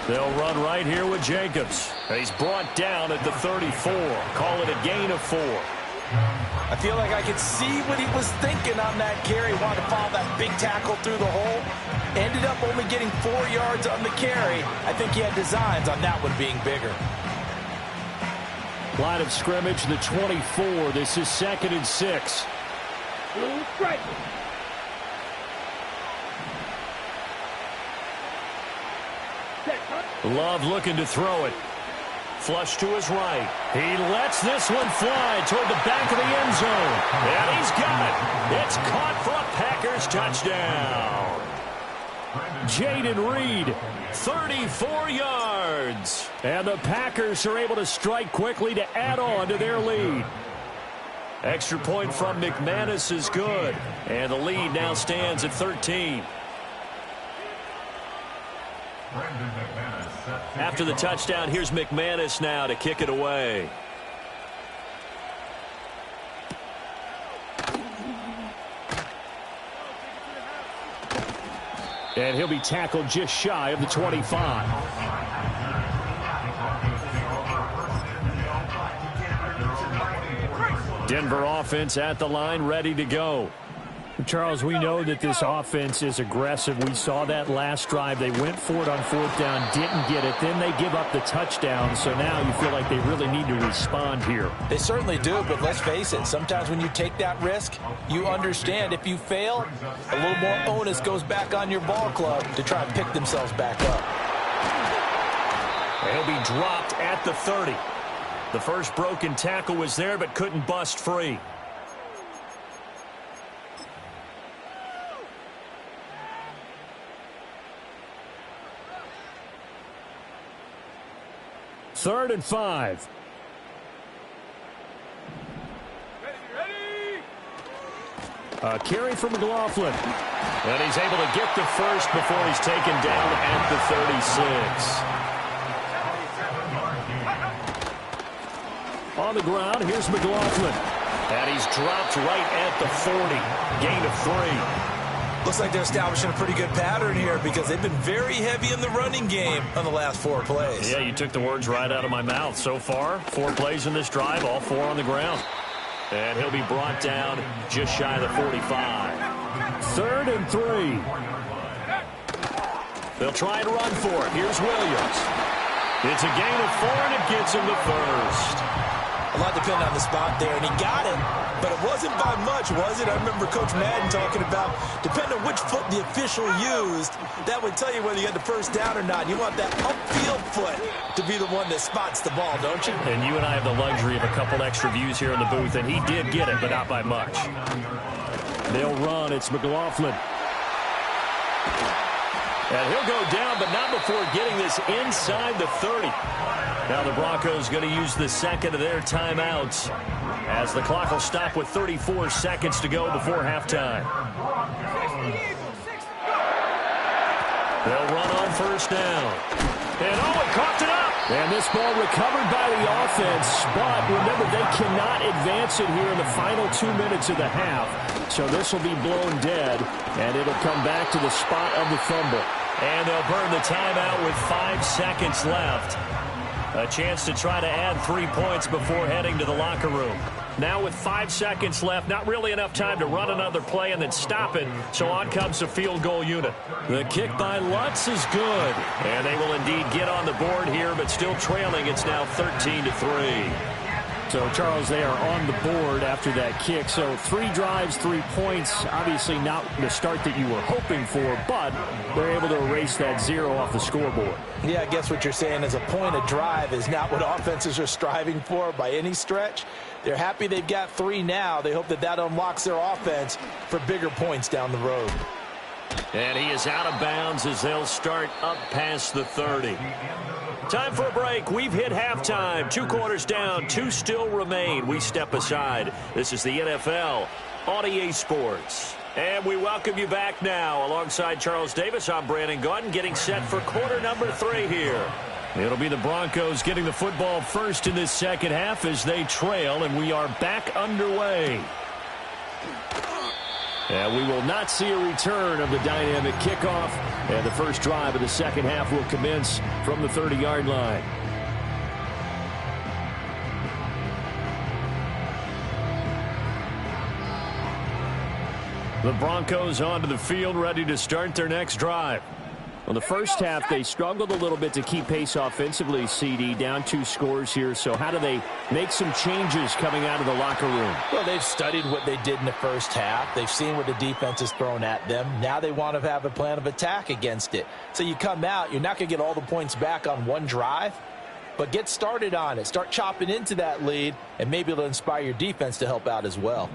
They'll run right here with Jacobs. He's brought down at the 34. Call it a gain of 4. I feel like I could see what he was thinking on that carry. Wanted to follow that big tackle through the hole. Ended up only getting 4 yards on the carry. I think he had designs on that one being bigger. Line of scrimmage, the 24. This is 2nd and 6. Love looking to throw it. Flush to his right. He lets this one fly toward the back of the end zone. And he's got it. It's caught for a Packers touchdown. Jaden Reed, 34 yards. And the Packers are able to strike quickly to add on to their lead. Extra point from McManus is good. And the lead now stands at 13. After the touchdown, here's McManus now to kick it away. And he'll be tackled just shy of the 25. Denver offense at the line, ready to go. Charles, we know that this offense is aggressive. We saw that last drive. They went for it on 4th down, didn't get it. Then they give up the touchdown. So now you feel like they really need to respond here. They certainly do, but let's face it. Sometimes when you take that risk, you understand if you fail, a little more onus goes back on your ball club to try and pick themselves back up. He'll be dropped at the 30. The first broken tackle was there, but couldn't bust free. Third and 5. A carry from McLaughlin. And he's able to get the first before he's taken down at the 36. On the ground, here's McLaughlin. And he's dropped right at the 40. Gain of 3. Looks like they're establishing a pretty good pattern here because they've been very heavy in the running game on the last 4 plays. Yeah, you took the words right out of my mouth. So far, 4 plays in this drive, all 4 on the ground. And he'll be brought down just shy of the 45. 3rd and 3. They'll try and run for it. Here's Williams. It's a gain of 4, and it gets him the first. A lot depended on the spot there, and he got it, but it wasn't by much, was it? I remember Coach Madden talking about, depending on which foot the official used, that would tell you whether you had the first down or not. You want that upfield foot to be the one that spots the ball, don't you? And you and I have the luxury of a couple extra views here in the booth, and he did get it, but not by much. They'll run. It's McLaughlin. And he'll go down, but not before getting this inside the 30. Now the Broncos going to use the second of their timeouts as the clock will stop with 34 seconds to go before halftime. They'll run on first down. And it coughed it up. And this ball recovered by the offense, but remember, they cannot advance it here in the final 2 minutes of the half. So this will be blown dead, and it'll come back to the spot of the fumble. And they'll burn the timeout with 5 seconds left. A chance to try to add 3 points before heading to the locker room. Now with 5 seconds left, not really enough time to run another play and then stop it, so on comes the field goal unit. The kick by Lutz is good, and they will indeed get on the board here, but still trailing. It's now 13-3. So, Charles, they are on the board after that kick. So 3 drives, 3 points. Obviously not the start that you were hoping for, but they're able to erase that 0 off the scoreboard. Yeah, I guess what you're saying is a point a drive is not what offenses are striving for by any stretch. They're happy they've got 3 now. They hope that that unlocks their offense for bigger points down the road. And he is out of bounds as they'll start up past the 30. Time for a break. We've hit halftime. 2 quarters down. 2 still remain. We step aside. This is the NFL on EA Sports. And we welcome you back now. Alongside Charles Davis, I'm Brandon Gaudin, getting set for quarter number 3 here. It'll be the Broncos getting the football first in this second half as they trail, and we are back underway. And we will not see a return of the dynamic kickoff And the first drive of the second half will commence from the 30-yard line. The Broncos onto the field, ready to start their next drive. Well, the first half, they struggled a little bit to keep pace offensively, CD, down 2 scores here. So how do they make some changes coming out of the locker room? Well, they've studied what they did in the first half. They've seen what the defense has thrown at them. Now they want to have a plan of attack against it. So you come out, you're not going to get all the points back on one drive, but get started on it. Start chopping into that lead, and maybe it'll inspire your defense to help out as well.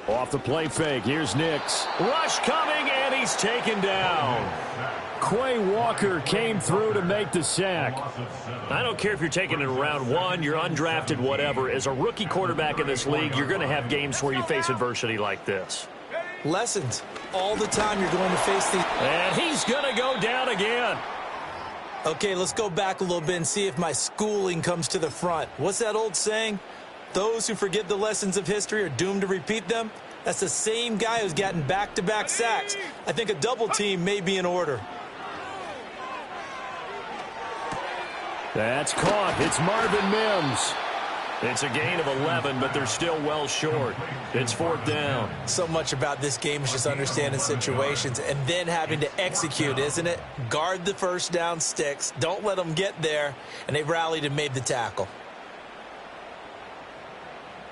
Off the play fake, here's Nix. Rush coming, and he's taken down. Quay Walker came through to make the sack. I don't care if you're taking it in round 1, you're undrafted, whatever. As a rookie quarterback in this league, you're going to have games where you face adversity like this. Lessons. All the time you're going to face these. And he's going to go down again. Okay, let's go back a little bit and see if my schooling comes to the front. What's that old saying? Those who forget the lessons of history are doomed to repeat them. That's the same guy who's gotten back-to-back sacks. I think a double team may be in order. That's caught. It's Marvin Mims. It's a gain of 11, but they're still well short. It's 4th down. So much about this game is just understanding situations and then having to execute, isn't it? Guard the first down sticks. Don't let them get there. And they rallied and made the tackle.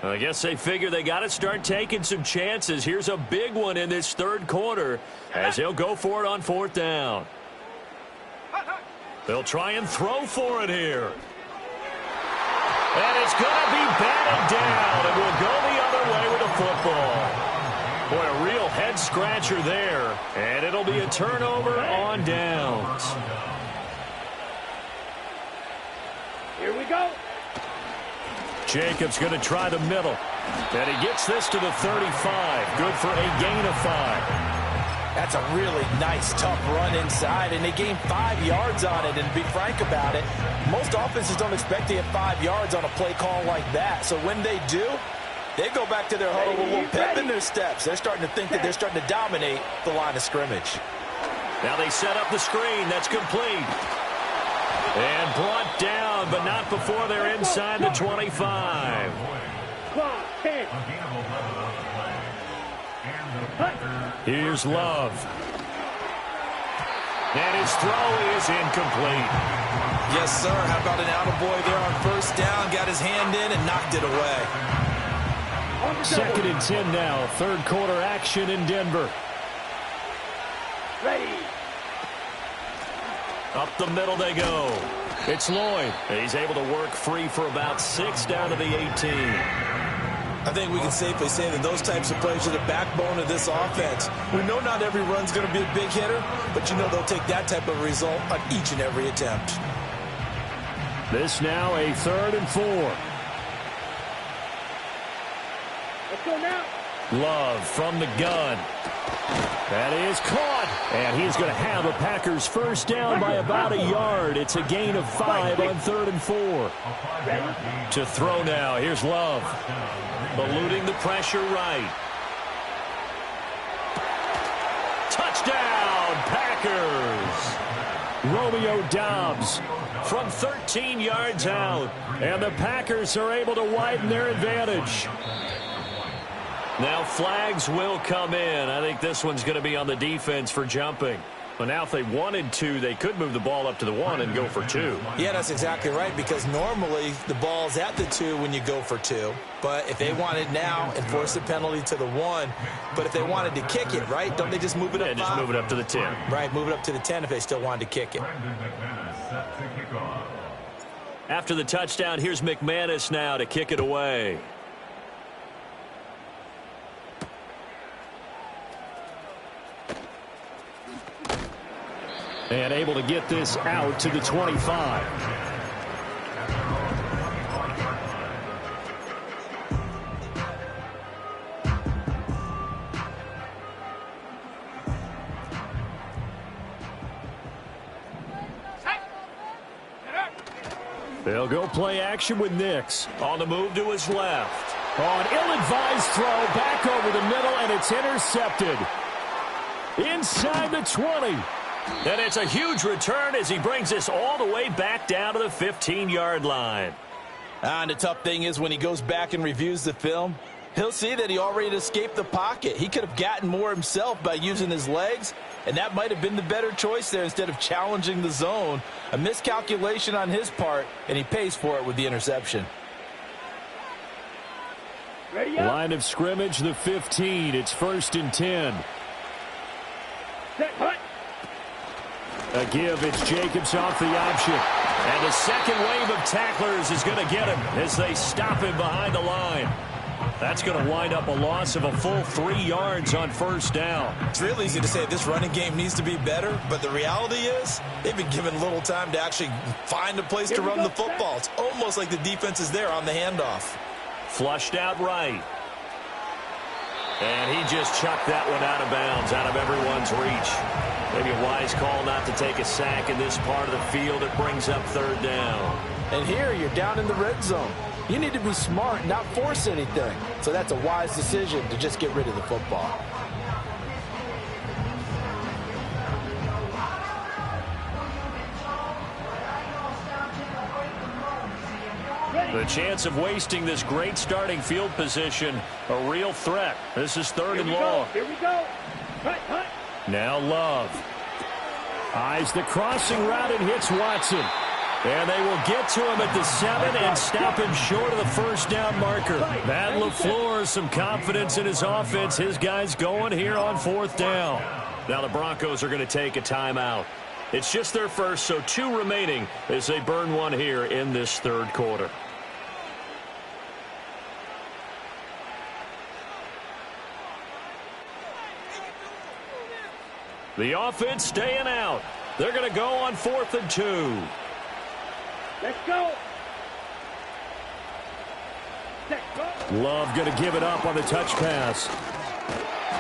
I guess they figure they got to start taking some chances. Here's a big one in this third quarter as he'll go for it on 4th down. They'll try and throw for it here. And it's going to be batted down, and we'll go the other way with the football. Boy, a real head-scratcher there, and it'll be a turnover on downs. Here we go. Jacobs going to try the middle. And he gets this to the 35. Good for a gain of 5. That's a really nice, tough run inside, and they gained 5 yards on it. And to be frank about it, most offenses don't expect to get 5 yards on a play call like that. So when they do, they go back to their huddle with a little pep in their steps. They're starting to think that they're starting to dominate the line of scrimmage. Now they set up the screen. That's complete. And brought down, but not before they're inside the 25. Here's Love. And his throw is incomplete. Yes, sir. How about an attaboy there on first down? Got his hand in and knocked it away. 2nd and 10 now. Third quarter action in Denver. Ready. Up the middle they go. It's Lloyd. He's able to work free for about 6 down to the 18. I think we can safely say that those types of plays are the backbone of this offense. We know not every run's going to be a big hitter, but you know they'll take that type of result on each and every attempt. This now a 3rd and 4. Let's go now. Love from the gun. That is caught. And he's going to have a Packers first down by about a yard. It's a gain of 5 on 3rd and 4. To throw now. Here's Love. Eluding the pressure right. Touchdown, Packers. Romeo Doubs from 13 yards out. And the Packers are able to widen their advantage. Now flags will come in. I think this one's going to be on the defense for jumping. Well, now if they wanted to, they could move the ball up to the 1 and go for 2. Yeah, that's exactly right, because normally the ball's at the 2 when you go for 2. But if they wanted now, enforce the penalty to the 1. But if they wanted to kick it, right, don't they just move it up 5? Yeah, just move it up to the 10. Right, move it up to the 10 if they still wanted to kick it. After the touchdown, here's McManus now to kick it away. And able to get this out to the 25. They'll go play action with Nix. On the move to his left. Oh, an ill-advised throw back over the middle, and it's intercepted. Inside the 20. And it's a huge return as he brings this all the way back down to the 15-yard line. And the tough thing is when he goes back and reviews the film, he'll see that he already escaped the pocket. He could have gotten more himself by using his legs, and that might have been the better choice there instead of challenging the zone. A miscalculation on his part, and he pays for it with the interception. Ready up. Line of scrimmage, the 15. It's 1st and 10. Set, hut. A give, it's Jacobs off the option. And the second wave of tacklers is going to get him as they stop him behind the line. That's going to wind up a loss of a full 3 yards on 1st down. It's real easy to say this running game needs to be better, but the reality is they've been given little time to actually find a place to run the football. It's almost like the defense is there on the handoff. Flushed out right. And he just chucked that one out of bounds, out of everyone's reach. Maybe a wise call not to take a sack in this part of the field. It brings up 3rd down. And here you're down in the red zone. You need to be smart, not force anything. So that's a wise decision to just get rid of the football. The chance of wasting this great starting field position, a real threat. This is 3rd and long. Here we go. Hut, hut. Now Love. Eyes the crossing route and hits Watson. And they will get to him at the 7 and stop him short of the 1st down marker. Matt LaFleur, some confidence in his offense. His guys going here on 4th down. Now the Broncos are going to take a timeout. It's just their first, so 2 remaining as they burn one here in this 3rd quarter. The offense staying out. They're going to go on 4th and 2. Let's go. Set, go. Love going to give it up on the touch pass.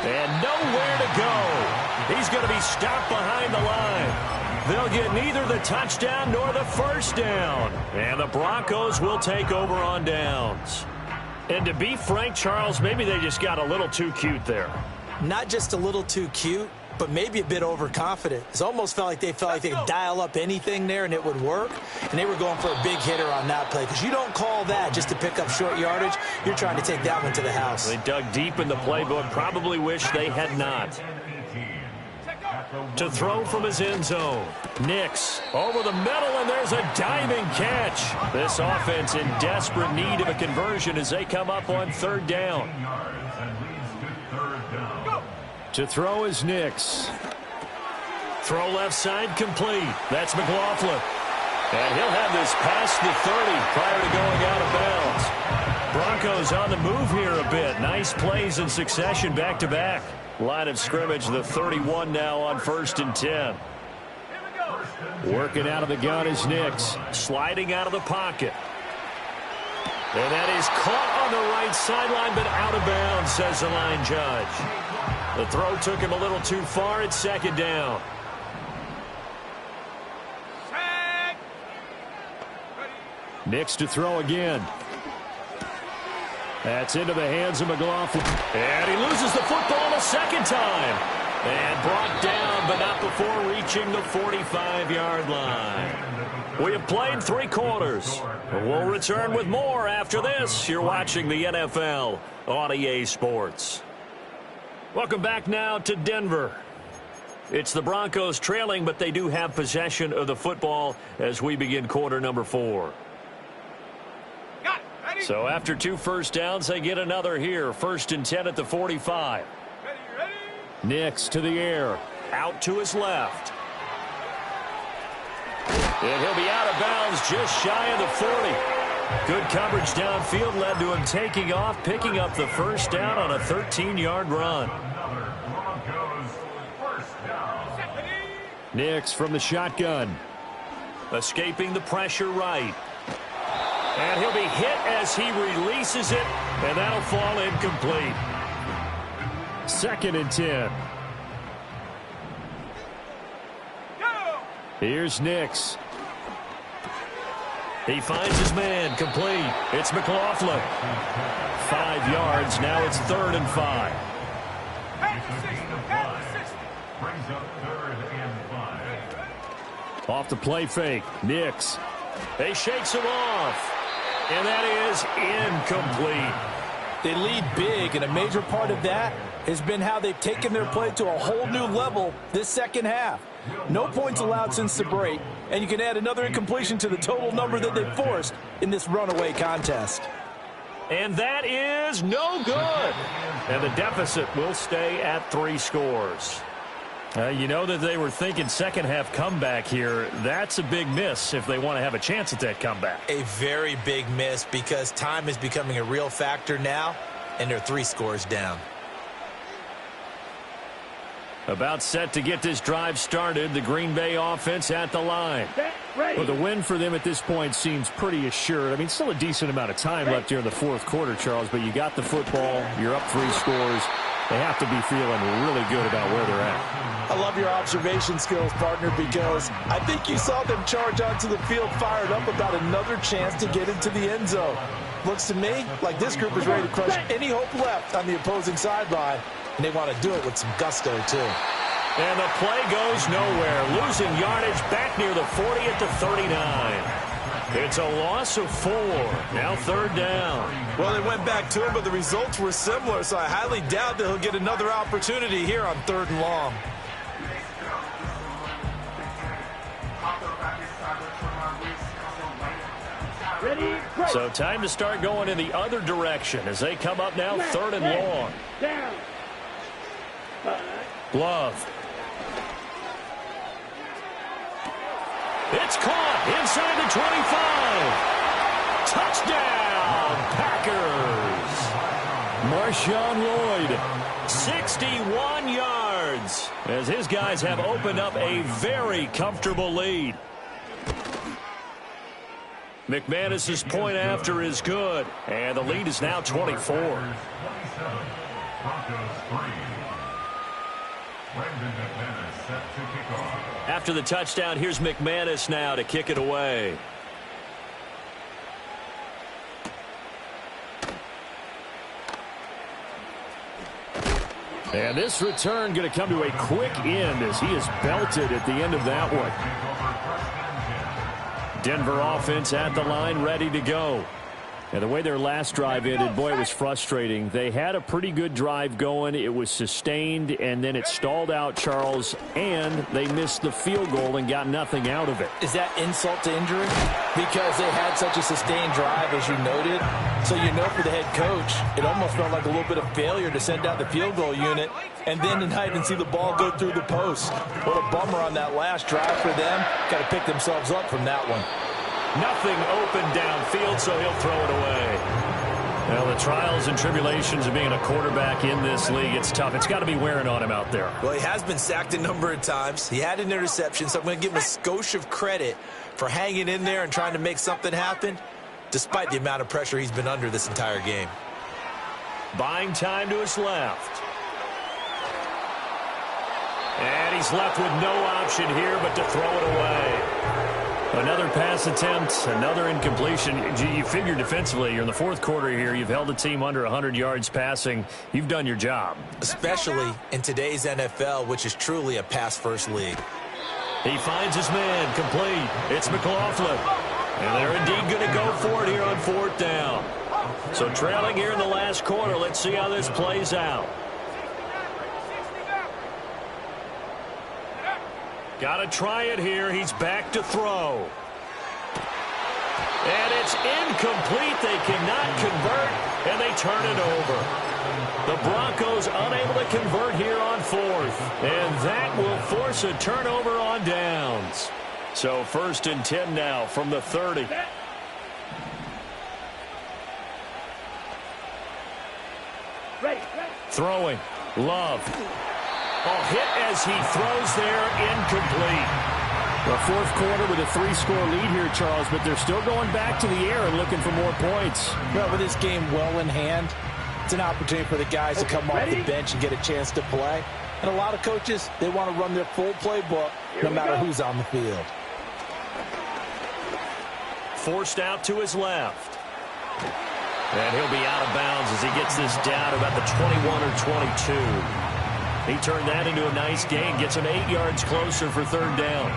And nowhere to go. He's going to be stopped behind the line. They'll get neither the touchdown nor the 1st down. And the Broncos will take over on downs. And to be frank, Charles, maybe they just got a little too cute there. Not just a little too cute, but maybe a bit overconfident. It almost felt like they could dial up anything there and it would work. And they were going for a big hitter on that play. Because you don't call that just to pick up short yardage. You're trying to take that one to the house. They dug deep in the playbook. Probably wish they had not. To throw from his end zone. Nix over the middle, and there's a diving catch. This offense in desperate need of a conversion as they come up on 3rd down. To throw is Nix. Throw left side complete. That's McLaughlin. And he'll have this past the 30 prior to going out of bounds. Broncos on the move here a bit. Nice plays in succession back-to-back. Line of scrimmage, the 31 now on 1st and 10. Working out of the gun is Nix. Sliding out of the pocket. And that is caught on the right sideline, but out of bounds, says the line judge. The throw took him a little too far. It's 2nd down. Nix to throw again. That's into the hands of McLaughlin. And he loses the football a 2nd time. And brought down, but not before reaching the 45-yard line. We have played 3 quarters. We'll return with more after this. You're watching the NFL on EA Sports. Welcome back now to Denver. It's the Broncos trailing, but they do have possession of the football as we begin quarter number 4. So after 2 first downs, they get another here. 1st and 10 at the 45. Nix to the air. Out to his left. And he'll be out of bounds just shy of the 40. Good coverage downfield led to him taking off, picking up the 1st down on a 13-yard run. Nix from the shotgun. Escaping the pressure right. And he'll be hit as he releases it, and that'll fall incomplete. 2nd and 10. Here's Nix. He finds his man complete. It's McLaughlin. 5 yards. Now it's 3rd and 5. Brings up 3rd and 5. Off the play fake. Nix. They shakes him off. And that is incomplete. They lead big, and a major part of that has been how they've taken their play to a whole new level this second half. No points allowed since the break, and you can add another incompletion to the total number that they forced in this runaway contest. And that is no good. And the deficit will stay at 3 scores. You know that they were thinking second half comeback here. That's a big miss if they want to have a chance at that comeback. A very big miss because time is becoming a real factor now, and they're 3 scores down. About set to get this drive started. The Green Bay offense at the line. Well, the win for them at this point seems pretty assured. I mean, still a decent amount of time left here in the 4th quarter, Charles, but you got the football. You're up 3 scores. They have to be feeling really good about where they're at. I love your observation skills, partner, because I think you saw them charge onto the field fired up about another chance to get into the end zone. Looks to me like this group is ready to crush any hope left on the opposing sideline, and they want to do it with some gusto, too. And the play goes nowhere. Losing yardage back near the 40 at the 39. It's a loss of 4. Now 3rd down. Well, they went back to him, but the results were similar, so I highly doubt that he'll get another opportunity here on 3rd and long. So time to start going in the other direction as they come up now 3rd and long. Love. It's caught inside the 25. Touchdown, Packers. Marshawn Lloyd, 61 yards, as his guys have opened up a very comfortable lead. McManus's point after is good, and the lead is now 24. After the touchdown, here's McManus now to kick it away. And this return going to come to a quick end as he is belted at the end of that one. Denver offense at the line, ready to go. And the way their last drive ended, boy, it was frustrating. They had a pretty good drive going. It was sustained, and then it stalled out, Charles, and they missed the field goal and got nothing out of it. Is that insult to injury? Because they had such a sustained drive, as you noted. So you know for the head coach, it almost felt like a little bit of failure to send out the field goal unit and then not even see the ball go through the post. What a bummer on that last drive for them. Got to pick themselves up from that one. Nothing open downfield, so he'll throw it away. Well, the trials and tribulations of being a quarterback in this league, it's tough. It's got to be wearing on him out there. Well, he has been sacked a number of times. He had an interception, so I'm going to give him a skosh of credit for hanging in there and trying to make something happen, despite the amount of pressure he's been under this entire game. Buying time to his left. And he's left with no option here but to throw it away. Another pass attempt, another incompletion. You figure defensively, you're in the 4th quarter here. You've held a team under 100 yards passing. You've done your job. Especially in today's NFL, which is truly a pass-first league. He finds his man, complete. It's McLaughlin. And they're indeed going to go for it here on 4th down. So trailing here in the last quarter. Let's see how this plays out. Got to try it here. He's back to throw. And it's incomplete. They cannot convert, and they turn it over. The Broncos unable to convert here on 4th. And that will force a turnover on downs. So 1st and 10 now from the 30. Throwing. Love. Oh, hit as he throws there, incomplete. The 4th quarter with a 3-score lead here, Charles, but they're still going back to the air and looking for more points. Well, with this game well in hand, it's an opportunity for the guys to come off the bench and get a chance to play. And a lot of coaches, they want to run their full playbook no matter who's on the field. Forced out to his left. And he'll be out of bounds as he gets this down about the 21 or 22. He turned that into a nice gain, gets him 8 yards closer for third down.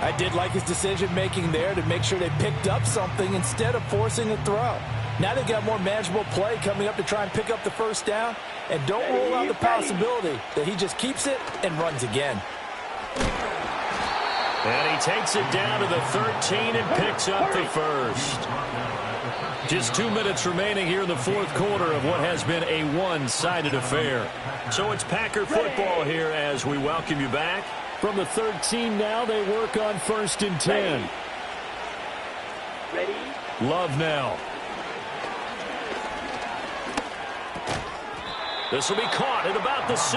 I did like his decision-making there to make sure they picked up something instead of forcing a throw. Now they've got more manageable play coming up to try and pick up the first down. And don't rule out the possibility that he just keeps it and runs again. And he takes it down to the 13 and picks up the first. Just 2 minutes remaining here in the fourth quarter of what has been a one-sided affair. So it's Packer football here as we welcome you back. From the 13 now, they work on 1st and 10. Ready? Love now. This will be caught at about the 6.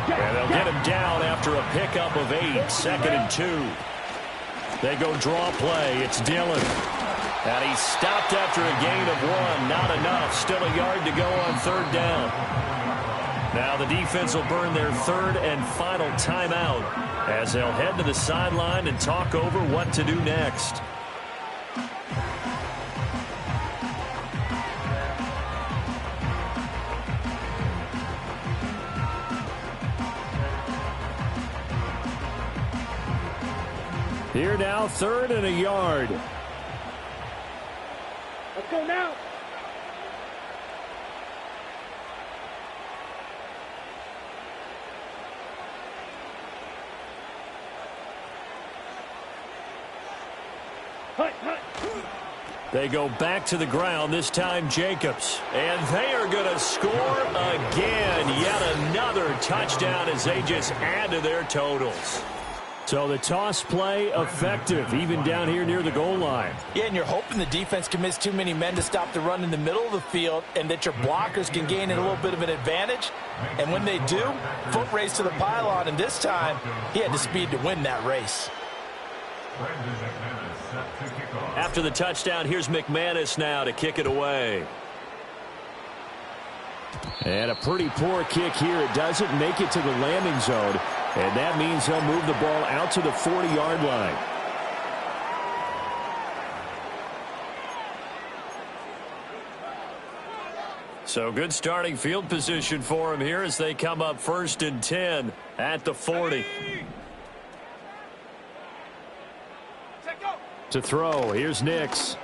And they'll get him down after a pickup of 8, 2nd and 2. They go draw play. It's Dillon. And he's stopped after a gain of 1. Not enough. Still a yard to go on third down. Now the defense will burn their third and final timeout as they'll head to the sideline and talk over what to do next. Here now, 3rd and a yard. Let's go now. Hut, hut. They go back to the ground, this time Jacobs. And they are going to score again. Yet another touchdown as they just add to their totals. So the toss play effective, even down here near the goal line. Yeah, and you're hoping the defense can miss too many men to stop the run in the middle of the field and that your blockers can gain a little bit of an advantage. And when they do, foot race to the pylon, and this time he had the speed to win that race. After the touchdown, here's McManus now to kick it away. And a pretty poor kick here. It doesn't make it to the landing zone. And that means he'll move the ball out to the 40-yard line. So good starting field position for him here as they come up 1st and 10 at the 40. To throw, here's Nix.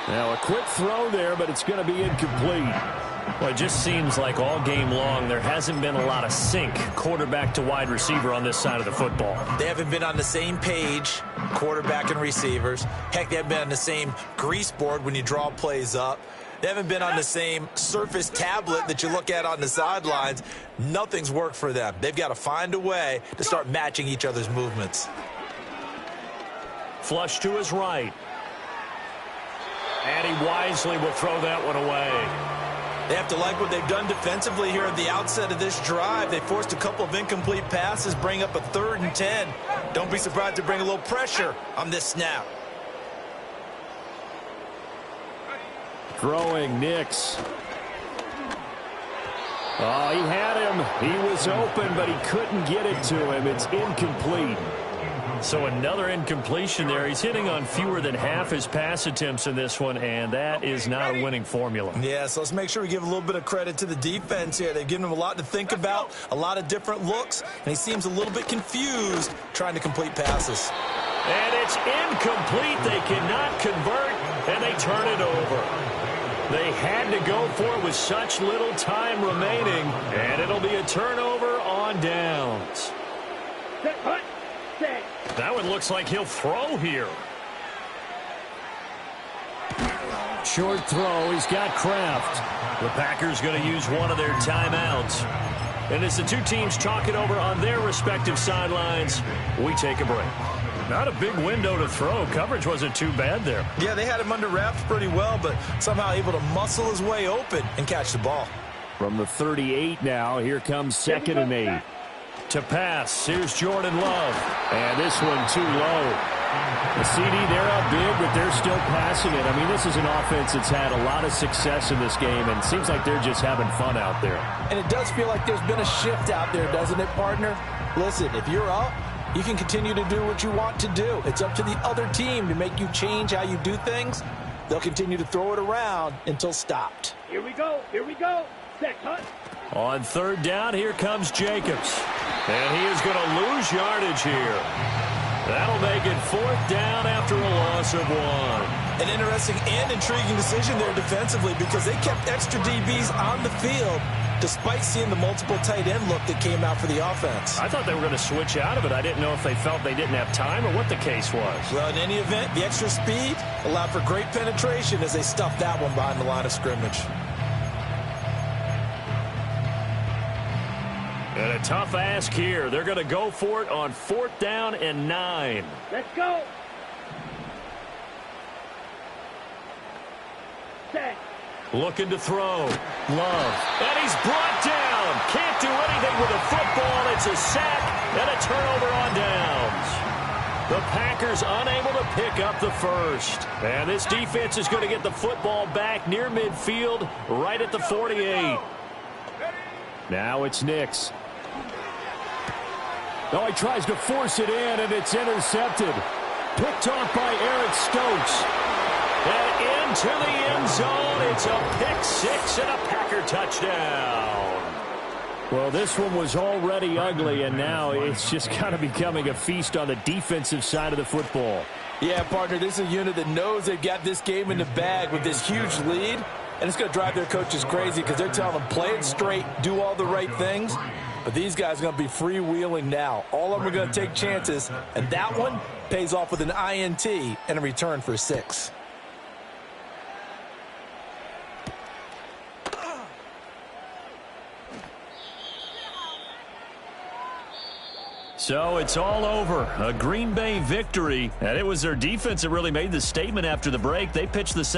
Now a quick throw there, but it's going to be incomplete. Well, it just seems like all game long there hasn't been a lot of sync quarterback to wide receiver on this side of the football. They haven't been on the same page, quarterback and receivers. Heck, they haven't been on the same grease board when you draw plays up. They haven't been on the same Surface tablet that you look at on the sidelines. Nothing's worked for them. They've got to find a way to start matching each other's movements. Flush to his right. And he wisely will throw that one away. They have to like what they've done defensively here at the outset of this drive. They forced a couple of incomplete passes, bring up a 3rd and 10. Don't be surprised to bring a little pressure on this snap. Throwing Nix. Oh, he had him. He was open, but he couldn't get it to him. It's incomplete. So another incompletion there. He's hitting on fewer than half his pass attempts in this one, and that is not a winning formula. Yeah, so let's make sure we give a little bit of credit to the defense here. They've given him a lot to think about, a lot of different looks, and he seems a little bit confused trying to complete passes. And it's incomplete. They cannot convert, and they turn it over. They had to go for it with such little time remaining, and it'll be a turnover on downs. Set, hut, set. That one looks like he'll throw here. Short throw. He's got Kraft. The Packers going to use one of their timeouts. And as the two teams talk it over on their respective sidelines, we take a break. Not a big window to throw. Coverage wasn't too bad there. Yeah, they had him under wraps pretty well, but somehow able to muscle his way open and catch the ball. From the 38 now, here comes 2nd and 8. To pass, here's Jordan Love. And this one too low. The CD, they're up big, but they're still passing it. I mean, this is an offense that's had a lot of success in this game, and it seems like they're just having fun out there. And it does feel like there's been a shift out there, doesn't it, partner? Listen, if you're up, you can continue to do what you want to do. It's up to the other team to make you change how you do things. they'll continue to throw it around until stopped. Here we go. Here we go. Set, cut. On third down, here comes Jacobs. And he is going to lose yardage here. That'll make it fourth down after a loss of 1. An interesting and intriguing decision there defensively because they kept extra DBs on the field despite seeing the multiple tight end look that came out for the offense. I thought they were going to switch out of it. I didn't know if they felt they didn't have time or what the case was. Well, in any event, the extra speed allowed for great penetration as they stuffed that one behind the line of scrimmage. And a tough ask here. They're going to go for it on fourth down and 9. Let's go. Set. Looking to throw. Love. And he's brought down. Can't do anything with the football. It's a sack and a turnover on downs. The Packers unable to pick up the first. And this defense is going to get the football back near midfield, right at the 48. Now it's Nix. Oh, he tries to force it in, and it's intercepted. Picked off by Eric Stokes. And into the end zone. It's a pick six and a Packer touchdown. Well, this one was already ugly, and now it's just kind of becoming a feast on the defensive side of the football. Yeah, partner, this is a unit that knows they've got this game in the bag with this huge lead, and it's going to drive their coaches crazy because they're telling them, play it straight, do all the right things. But these guys are going to be freewheeling now. All of them are going to take chances, and that one pays off with an INT and a return for 6. So it's all over. A Green Bay victory, and it was their defense that really made the statement after the break. They pitched the second